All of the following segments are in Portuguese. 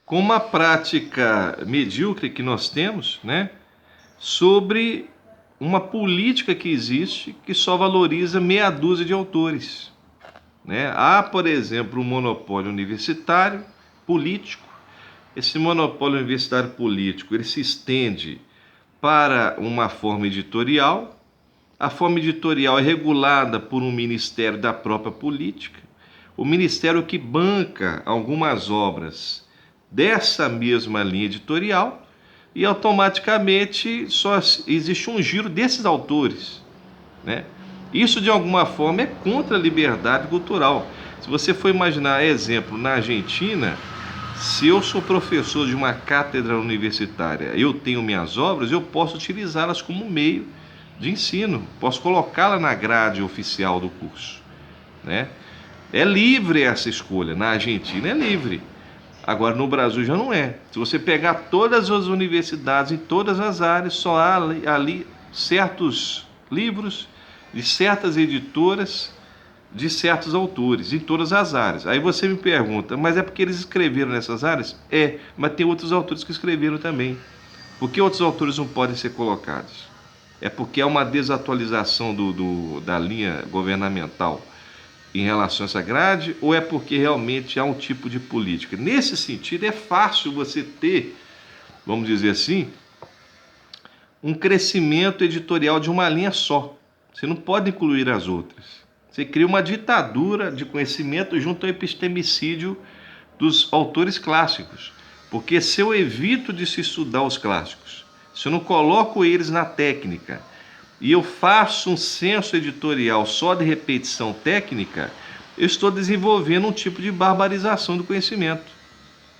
com uma prática medíocre que nós temos, né, sobre uma política que existe que só valoriza meia dúzia de autores, né? Há, por exemplo, um monopólio universitário político. Esse monopólio universitário político ele se estende para uma forma editorial. A forma editorial é regulada por um ministério da própria política. O ministério que banca algumas obras dessa mesma linha editorial e automaticamente só existe um giro desses autores, né? Isso de alguma forma é contra a liberdade cultural. Se você for imaginar, exemplo, na Argentina, se eu sou professor de uma cátedra universitária, eu tenho minhas obras, eu posso utilizá-las como meio de ensino, posso colocá-la na grade oficial do curso, né? É livre essa escolha, na Argentina é livre. Agora no Brasil já não é. Se você pegar todas as universidades em todas as áreas, só há ali certos livros de certas editoras, de certos autores, em todas as áreas. Aí você me pergunta, mas é porque eles escreveram nessas áreas? É, mas tem outros autores que escreveram também. Por que outros autores não podem ser colocados? É porque há uma desatualização da linha governamental em relação a essa grade, ou é porque realmente há um tipo de política? Nesse sentido, é fácil você ter, vamos dizer assim, um crescimento editorial de uma linha só. Você não pode incluir as outras. Você cria uma ditadura de conhecimento junto ao epistemicídio dos autores clássicos. Porque se eu evito de se estudar os clássicos, se eu não coloco eles na técnica, e eu faço um senso editorial só de repetição técnica, eu estou desenvolvendo um tipo de barbarização do conhecimento.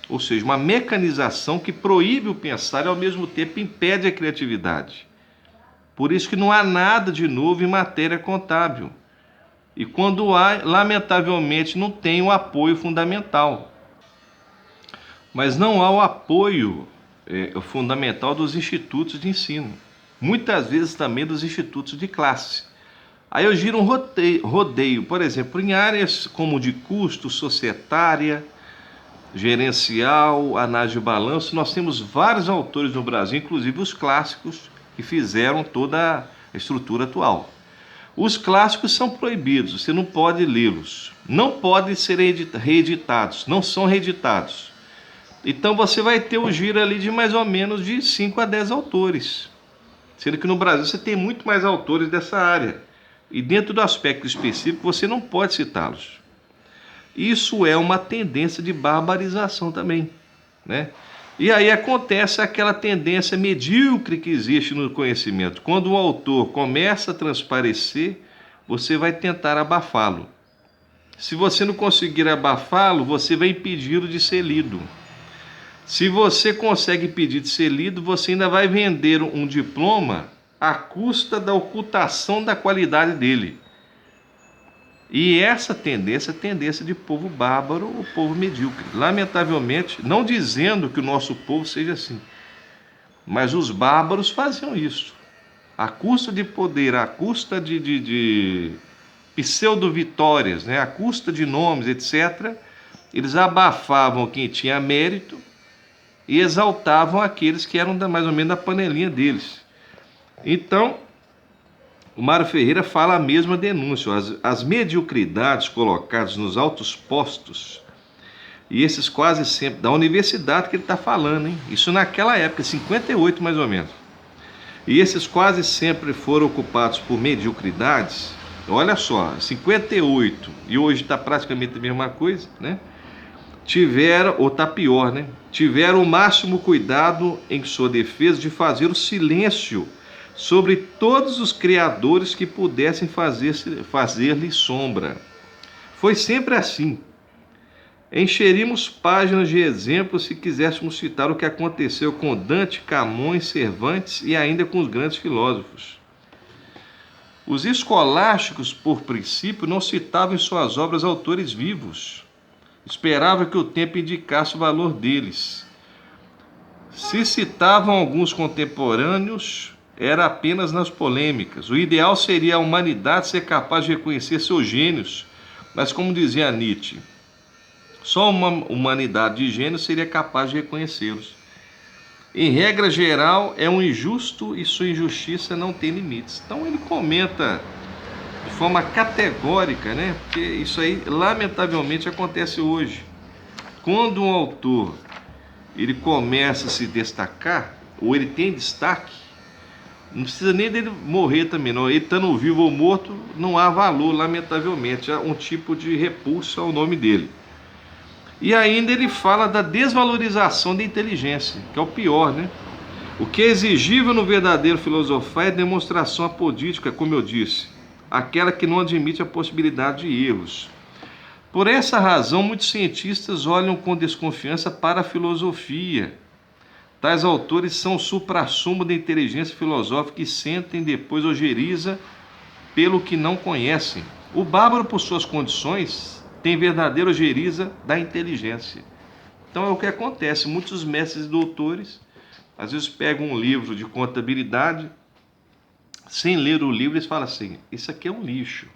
Ou seja, uma mecanização que proíbe o pensar e ao mesmo tempo impede a criatividade. Por isso que não há nada de novo em matéria contábil. E quando há, lamentavelmente, não tem o apoio fundamental. Mas não há o apoio fundamental dos institutos de ensino. Muitas vezes também dos institutos de classe. Aí eu giro um rodeio, por exemplo, em áreas como de custo, societária, gerencial, análise de balanço, nós temos vários autores no Brasil, inclusive os clássicos, que fizeram toda a estrutura atual. Os clássicos são proibidos, você não pode lê-los, não podem ser reeditados, não são reeditados. Então você vai ter o giro ali de mais ou menos de 5 a 10 autores. Sendo que no Brasil você tem muito mais autores dessa área. E dentro do aspecto específico você não pode citá-los. Isso é uma tendência de barbarização também, né? E aí acontece aquela tendência medíocre que existe no conhecimento. Quando o autor começa a transparecer, você vai tentar abafá-lo. Se você não conseguir abafá-lo, você vai impedi-lo de ser lido. Se você consegue impedir de ser lido, você ainda vai vender um diploma à custa da ocultação da qualidade dele. E essa tendência é a tendência de povo bárbaro, o povo medíocre. Lamentavelmente, não dizendo que o nosso povo seja assim, mas os bárbaros faziam isso. À custa de poder, à custa de pseudo-vitórias, né? À custa de nomes, etc., eles abafavam quem tinha mérito e exaltavam aqueles que eram mais ou menos da panelinha deles. Então, o Mário Ferreira fala a mesma denúncia, as mediocridades colocadas nos altos postos, e esses quase sempre, da universidade que ele está falando, hein? Isso naquela época, 58 mais ou menos. E esses quase sempre foram ocupados por mediocridades, olha só, 58, e hoje está praticamente a mesma coisa, né? Tiveram, ou está pior, né? Tiveram o máximo cuidado em sua defesa de fazer o silêncio sobre todos os criadores que pudessem fazer-lhe sombra. Foi sempre assim. Encheríamos páginas de exemplos se quiséssemos citar o que aconteceu com Dante, Camões, Cervantes e ainda com os grandes filósofos. Os escolásticos, por princípio, não citavam em suas obras autores vivos. Esperava que o tempo indicasse o valor deles. Se citavam alguns contemporâneos, era apenas nas polêmicas. O ideal seria a humanidade ser capaz de reconhecer seus gênios, mas como dizia Nietzsche, Só uma humanidade de gênio seria capaz de reconhecê-los. Em regra geral, é um injusto e sua injustiça não tem limites. Então ele comenta de forma categórica, né? Porque isso aí lamentavelmente acontece hoje. Quando um autor ele começa a se destacar, ou ele tem destaque, não precisa nem dele morrer também, não. Ele estando vivo ou morto, não há valor, lamentavelmente. Há um tipo de repulsa ao nome dele. E ainda ele fala da desvalorização da inteligência, que é o pior, né? O que é exigível no verdadeiro filosofar é demonstração apodítica, como eu disse, aquela que não admite a possibilidade de erros. Por essa razão, muitos cientistas olham com desconfiança para a filosofia. Tais autores são o suprassumo da inteligência filosófica e sentem depois ojeriza pelo que não conhecem. O bárbaro, por suas condições, tem verdadeira ojeriza da inteligência. Então é o que acontece. Muitos mestres e doutores, às vezes pegam um livro de contabilidade, sem ler o livro, eles falam assim, isso aqui é um lixo.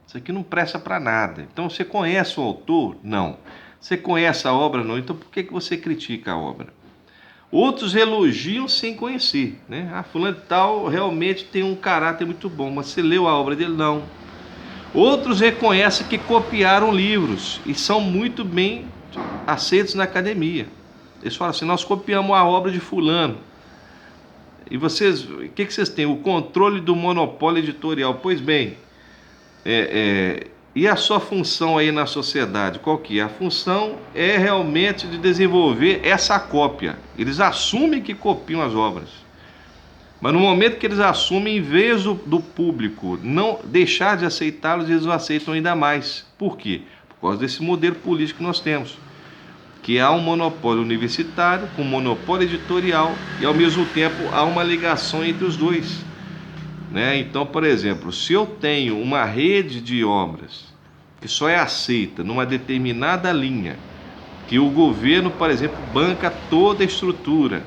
Isso aqui não presta para nada. Então você conhece o autor? Não. Você conhece a obra? Não. Então por que você critica a obra? Outros elogiam sem conhecer, né? Ah, fulano de tal realmente tem um caráter muito bom, mas você leu a obra dele? Não. Outros reconhecem que copiaram livros e são muito bem aceitos na academia. Eles falam assim, nós copiamos a obra de fulano. E vocês, o que vocês têm? O controle do monopólio editorial. Pois bem, e a sua função aí na sociedade, qual que é? A função é realmente de desenvolver essa cópia. Eles assumem que copiam as obras. Mas no momento que eles assumem, em vez do público não deixar de aceitá-los, eles o aceitam ainda mais. Por quê? Por causa desse modelo político que nós temos. Que há um monopólio universitário com um monopólio editorial e ao mesmo tempo há uma ligação entre os dois. Né? Então, por exemplo, se eu tenho uma rede de obras que só é aceita numa determinada linha, que o governo, por exemplo, banca toda a estrutura,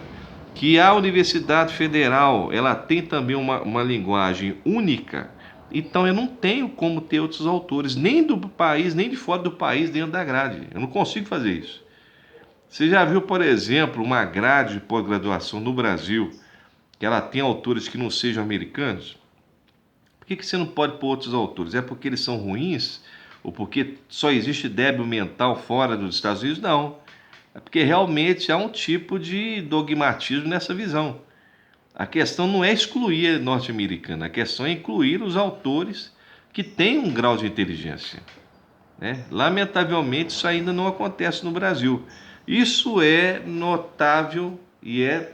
que a Universidade Federal ela tem também uma linguagem única, então eu não tenho como ter outros autores, nem do país, nem de fora do país, dentro da grade. Eu não consigo fazer isso. Você já viu, por exemplo, uma grade de pós-graduação no Brasil, que ela tem autores que não sejam americanos? Por que você não pode pôr outros autores? É porque eles são ruins? Ou porque só existe débil mental fora dos Estados Unidos? Não. É porque realmente há um tipo de dogmatismo nessa visão. A questão não é excluir a norte-americana, a questão é incluir os autores que têm um grau de inteligência. Né? Lamentavelmente, isso ainda não acontece no Brasil. Isso é notável e é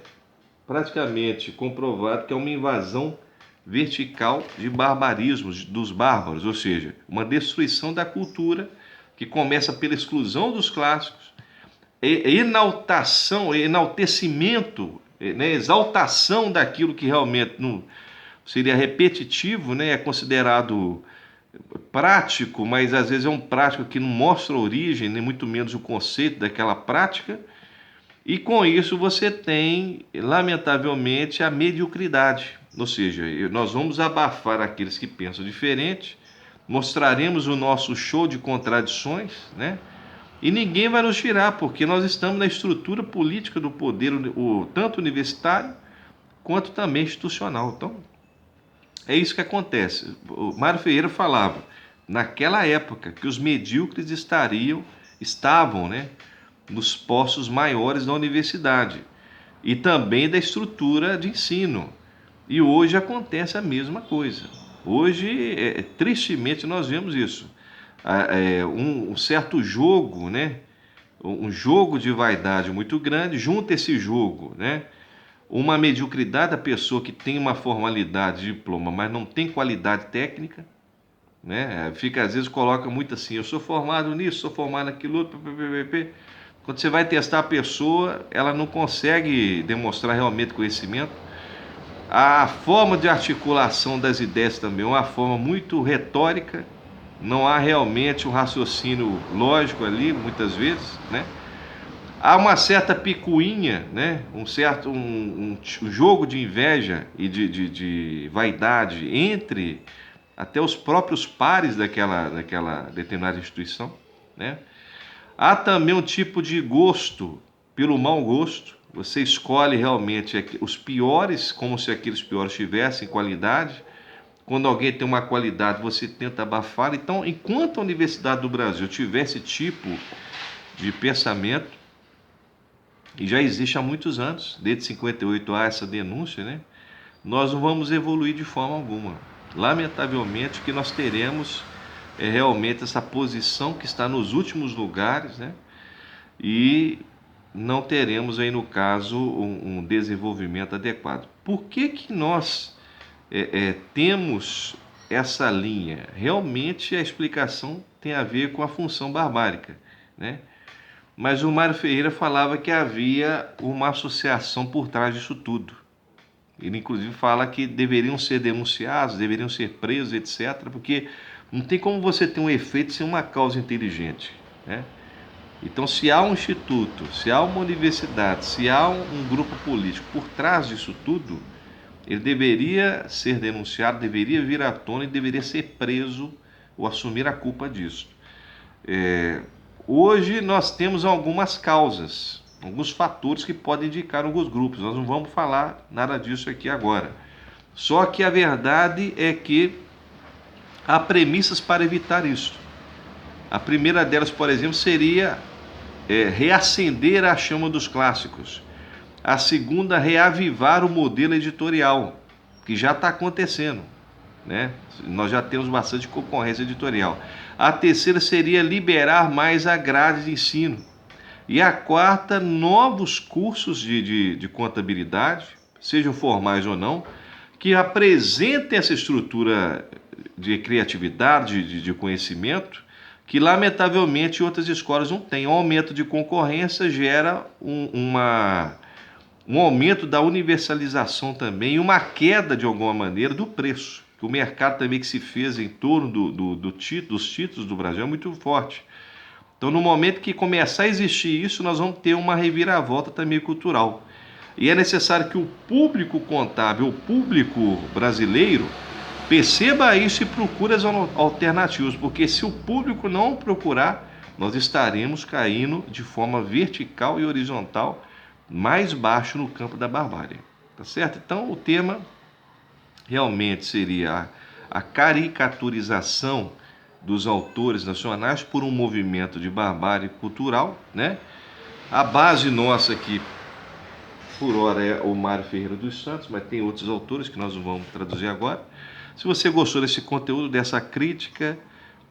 praticamente comprovado que é uma invasão vertical de barbarismos, dos bárbaros, ou seja, uma destruição da cultura que começa pela exclusão dos clássicos, enaltecimento, né, exaltação daquilo que realmente não seria repetitivo, né, é considerado prático, mas às vezes é um prático que não mostra a origem, nem muito menos o conceito daquela prática, e com isso você tem, lamentavelmente, a mediocridade. Ou seja, nós vamos abafar aqueles que pensam diferente, mostraremos o nosso show de contradições, né? E ninguém vai nos tirar, porque nós estamos na estrutura política do poder, tanto universitário quanto também institucional. Então, é isso que acontece. O Mário Ferreira falava, naquela época, que os medíocres estavam, né, nos postos maiores da universidade e também da estrutura de ensino. E hoje acontece a mesma coisa. Hoje, tristemente, nós vemos isso. Um certo jogo, né? Um jogo de vaidade muito grande, junto a esse jogo, né? Uma mediocridade da pessoa que tem uma formalidade de diploma, mas não tem qualidade técnica, né? Fica, às vezes, coloca muito assim, eu sou formado nisso, sou formado naquilo outro, quando você vai testar a pessoa, ela não consegue demonstrar realmente conhecimento. A forma de articulação das ideias também é uma forma muito retórica, não há realmente um raciocínio lógico ali, muitas vezes, né? Há uma certa picuinha, né? um jogo de inveja e de vaidade entre até os próprios pares daquela determinada instituição, né? Há também um tipo de gosto pelo mau gosto. Você escolhe realmente os piores, como se aqueles piores tivessem qualidade. Quando alguém tem uma qualidade, você tenta abafar. Então, enquanto a Universidade do Brasil tiver esse tipo de pensamento, e já existe há muitos anos, desde 58 há essa denúncia, né? Nós não vamos evoluir de forma alguma. Lamentavelmente, o que nós teremos é realmente essa posição que está nos últimos lugares, né? E não teremos aí, no caso, um desenvolvimento adequado. Por que que nós temos essa linha? Realmente a explicação tem a ver com a função barbárica, né? Mas o Mário Ferreira falava que havia uma associação por trás disso tudo. Ele, inclusive, fala que deveriam ser denunciados, deveriam ser presos, etc., porque não tem como você ter um efeito sem uma causa inteligente, né? Então, se há um instituto, se há uma universidade, se há um grupo político por trás disso tudo, ele deveria ser denunciado, deveria vir à tona e deveria ser preso ou assumir a culpa disso. Hoje nós temos algumas causas, alguns fatores que podem indicar alguns grupos. Nós não vamos falar nada disso aqui agora. Só que a verdade é que há premissas para evitar isso. A primeira delas, por exemplo, seria reacender a chama dos clássicos. A segunda, reavivar o modelo editorial, que já está acontecendo, né? Nós já temos bastante concorrência editorial. A terceira seria liberar mais a grade de ensino. E a quarta, novos cursos de contabilidade, sejam formais ou não, que apresentem essa estrutura de criatividade, de conhecimento, que lamentavelmente outras escolas não têm. O aumento de concorrência gera um aumento da universalização também e uma queda, de alguma maneira, do preço. O mercado também que se fez em torno dos títulos do Brasil é muito forte. Então, no momento que começar a existir isso, nós vamos ter uma reviravolta também cultural. E é necessário que o público contábil, o público brasileiro, perceba isso e procure as alternativas, porque se o público não procurar, nós estaremos caindo de forma vertical e horizontal mais baixo no campo da barbárie. Tá certo? Então, o tema realmente seria a caricaturização dos autores nacionais por um movimento de barbárie cultural, né? A base nossa aqui, por hora, é o Mário Ferreira dos Santos, mas tem outros autores que nós não vamos traduzir agora. Se você gostou desse conteúdo, dessa crítica,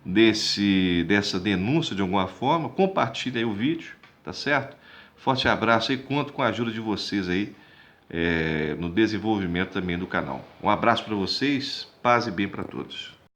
dessa denúncia de alguma forma, compartilhe aí o vídeo, tá certo? Forte abraço e conto com a ajuda de vocês aí no desenvolvimento também do canal. Um abraço para vocês, paz e bem para todos.